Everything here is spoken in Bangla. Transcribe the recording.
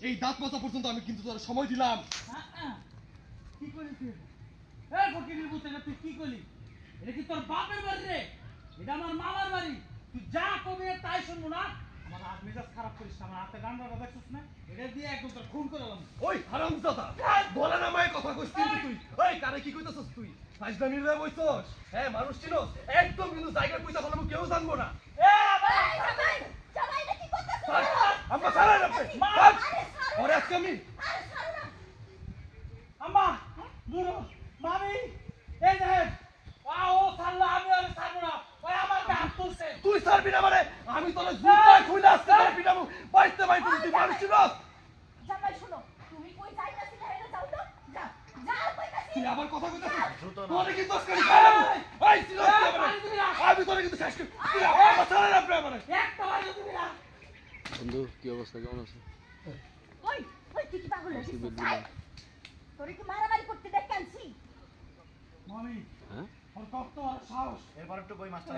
এই দাঁত মাজা পর্যন্ত আমি কিন্তু তোর সময় দিলাম। কি করলি তুই? এই ফকিরের মতো তুই কি করলি? এটা কি তোর বাপের বাড়ি রে? এটা আমার মামার বাড়ি। তুই যা কবি তাই শুনবো না। আমার হাত মেজাজ খারাপ করিস না। আমার হাতে ডান্ডাটা দেখছিস না? এটা দিয়ে একদম তোর খুন করে দিলাম। ওই হারামজাদা বলে না মায়ের কথা কইছিস কিন্তু তুই। ওই কারে কি কইতাছস তুই? ফাজলামি রে বইছস? হ্যাঁ মানুষ চিনোস? একদম কিন্তু জায়গা কইতা বললাম কেউ জানবো না। জামাই জামাই এটা কি করতেছ? আম্মা ছাড়েন আপনি। ওরে আজকে আমি আরে ছাড়ো না। আম্মা বুড়ো মামি এই দেখ ও ছাড়লো আমি আর ছাড়বো না। ওই আমার হাত তুলছে। তুই ছাড়বি না মানে আমি তোরে জুতা খুইলা আজকে ছাড়বি না বাইতে বাইতে তুই মানুষ চিনোস? জামাই শুনো, তুমি কই যাইতাছিলে এটা যাও তো। যাও যাও কইতাছি। তুই আবার কথা কইতাছিস? তোরে কি দোষ করি খাইলাম? এই চিনোস না মানে আমি তোরে কিন্তু শেষ করি। তুই আমার ছাড়েন আপনি মানে একটা বাজে তুমি না। বন্ধু কি অবস্থা, কেমন আছো? ওই ওই তুই কি পাগল হইছিস? যাই তোরে কি মারামারি করতে দেখ কানছি? মামি হ্যাঁ ওর কত সাহস। এরপর একটু কই মাস্টার।